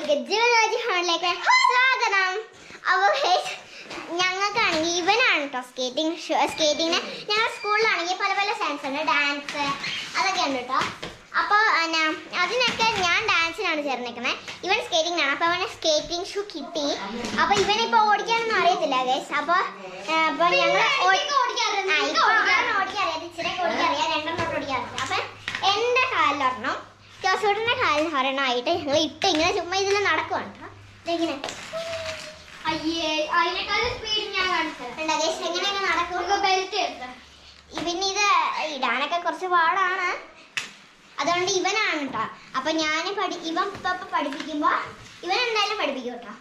ഗജ്ജുകളിലേക്ക് സ്വാഗതം. അപ്പോൾ ഞങ്ങൾക്കാണെങ്കിൽ ഇവനാണ് കേട്ടോ സ്കേറ്റിങ്ങിന് ഞങ്ങളുടെ സ്കൂളിലാണെങ്കിൽ പല പല സയൻസ് ഉണ്ട്, ഡാൻസ് അതൊക്കെ ഉണ്ട് കേട്ടോ. അപ്പോൾ അതിനൊക്കെ ഞാൻ ഡാൻസിനാണ് ചേർന്നിരിക്കുന്നത്, ഇവൻ സ്കേറ്റിങ്ങിനാണ്. അപ്പോൾ അവന് സ്കേറ്റിംഗ് ഷൂ കിട്ടി. അപ്പോൾ ഇവനിപ്പോൾ ഓടിക്കാനൊന്നും അറിയത്തില്ല ഗൈസ്. അപ്പോൾ ഞങ്ങൾ ഓടിക്കറിയാം, ഇച്ചിരി ഓടിക്കറിയാം, രണ്ടെണ്ണം ഓടിക്കാറില്ല. അപ്പം എൻ്റെ കാലിലൊരെണ്ണം, ജോസൂട്ടൻ്റെ കാലിൽ ഒരെണ്ണമായിട്ട് ഞങ്ങൾ ഇട്ട് ഇങ്ങനെ ചുമ്മാ ഇതിൽ നടക്കുവാണ് കേട്ടോ. ഇങ്ങനെ എങ്ങനെയൊക്കെ നടക്കും. പിന്നെ ഇത് ഇടാനൊക്കെ കുറച്ച് പാടാണ്, അതുകൊണ്ട് ഇവനാണ് കേട്ടോ. അപ്പൊ ഞാൻ ഇവൻ പഠിപ്പിക്കുമ്പോൾ ഇവൻ എന്തായാലും പഠിപ്പിക്കും കേട്ടോ.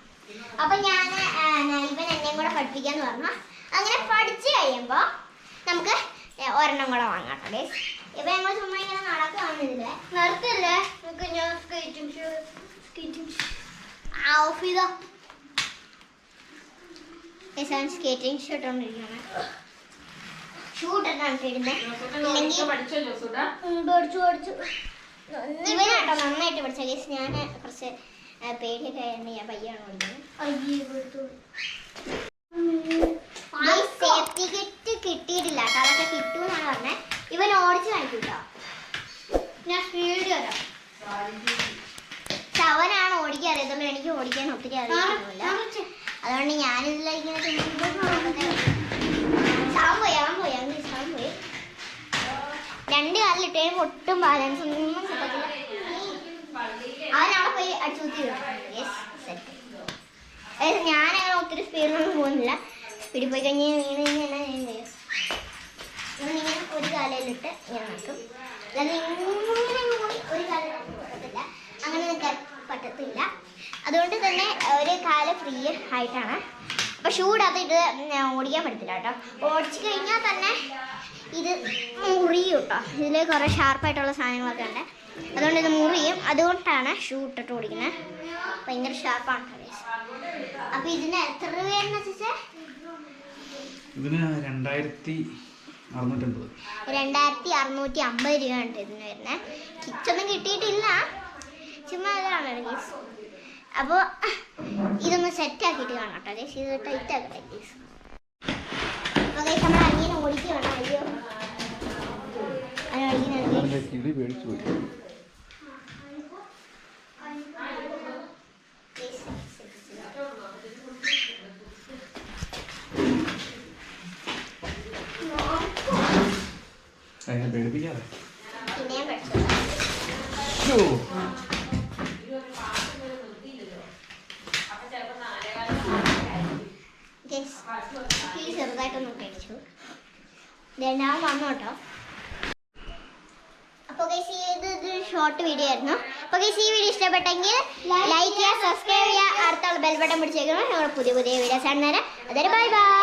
അപ്പൊ ഇവൻ എന്നെയും കൂടെ പഠിപ്പിക്കാന്ന് പറഞ്ഞു. അങ്ങനെ പഠിച്ചു കഴിയുമ്പോൾ നമുക്ക് ഒരെണ്ണം കൂടെ വാങ്ങാം കേട്ടോ ഗൈസ്. ഇപ്പൊ ഞങ്ങൾ ചുമ്മാ ഇങ്ങനെ നടക്കുകയാണ്. ഇതില് നിർത്തില്ലേ ഞാൻ സ്കേറ്റിംഗ് ഷൂ ഇട്ടോണ്ടിരിക്കുകയാണ്. ഇവനാട്ടോ നന്നായിട്ട് പഠിച്ച കേസ്. ഞാൻ കുറച്ച് പേടിയൊക്കെ ആയിരുന്നു, ഞാൻ പയ്യാണ് പഠിക്കുന്നത്. സേഫ്റ്റി കിറ്റ് കിട്ടിയിട്ടില്ല കേട്ടോ, അതൊക്കെ കിട്ടുമെന്നാണ് പറഞ്ഞത്. ഇവൻ ഓടിച്ച് കാണിക്കും കേട്ടോ. ഞാൻ സ്പീഡ് വരാം. അവനാണ് ഓടിക്കാൻ അറിയത്തുള്ളൂ, എനിക്ക് ഓടിക്കാൻ ഒത്തിരി അറിയില്ല. അതുകൊണ്ട് ഞാനിതിലേക്ക് പോയി രണ്ട് കാലിലിട്ടേ ഒട്ടും ബാലൻസ് ഒന്നും കിട്ടത്തില്ല. അവനവിടെ പോയി അടിച്ചുകൂത്തി. ഞാനങ്ങനെ ഒത്തിരി സ്പീഡിലൊന്നും പോകുന്നില്ല. സ്പീഡിൽ പോയി കഴിഞ്ഞ് വീണ് കഴിഞ്ഞാൽ എന്നാ ഞാൻ ചെയ്യും? ഇങ്ങനെ ഒരു കാലയിലിട്ട് ഞാൻ നിൽക്കും. അല്ലാതെ ഇങ്ങനെ പോയി ഒരു കാലിൽ പറ്റത്തില്ല, അങ്ങനെ നിൽക്കാൻ പറ്റത്തില്ല. അതുകൊണ്ട് തന്നെ ഒരു കാല് ഫ്രീ ആയിട്ടാണ്. അപ്പോൾ ഷൂ ഇടാത്ത ഇത് ഓടിക്കാൻ പറ്റത്തില്ല കേട്ടോ. ഓടിച്ചു കഴിഞ്ഞാൽ തന്നെ ഇത് മുറിയും കേട്ടോ. ഇതിൽ കുറേ ഷാർപ്പായിട്ടുള്ള സാധനങ്ങളൊക്കെ ഉണ്ട്, അതുകൊണ്ട് ഇത് മുറിയും. അതുകൊണ്ടാണ് ഷൂ ഇട്ടിട്ട് ഓടിക്കുന്നത്. ഭയങ്കര ഷാർപ്പാണ് കേട്ടോ. അപ്പോൾ ഇതിന് എത്ര രൂപയെന്ന് വെച്ചാൽ ഇതിന് 2650 രൂപയുണ്ട് ഇതിന് വരുന്നത്. കിച്ചൊന്നും കിട്ടിയിട്ടില്ല, ചുമ്മാ ഇതാണ് ഗീസ്. അപ്പോൾ ഇതൊന്ന് സെറ്റാക്കിയിട്ട് കാണാം കേട്ടോ ഗീസ്. ഇത് ടൈറ്റ് ആക്കട്ടെ ഗീസ്. അപ്പോൾ ഗീസ് നമ്മൾ അനിയനെ ഓടിക്കുകയാണ്. അയ്യോ പേടിപ്പിക്കാതെ പിന്നെയും പഠിച്ചു. ചെറുതായിട്ടൊന്നും കഴിച്ചു. ഞാൻ വന്നു കേട്ടോ. അപ്പോൾ ഗൈസ് ഇത് ഷോർട്ട് വീഡിയോ ആയിരുന്നു. അപ്പോൾ ഗൈസ് ഈ വീഡിയോ ഇഷ്ടപ്പെട്ടെങ്കിൽ ലൈക്ക് ചെയ്യുക, സബ്സ്ക്രൈബ് ചെയ്യുക, അടുത്തുള്ള ബെൽ ബട്ടൺ പിടിച്ചേക്കണം. ഞങ്ങൾ പുതിയ വീഡിയോസ് ആണ്. അതൊരു ബൈ ബൈ.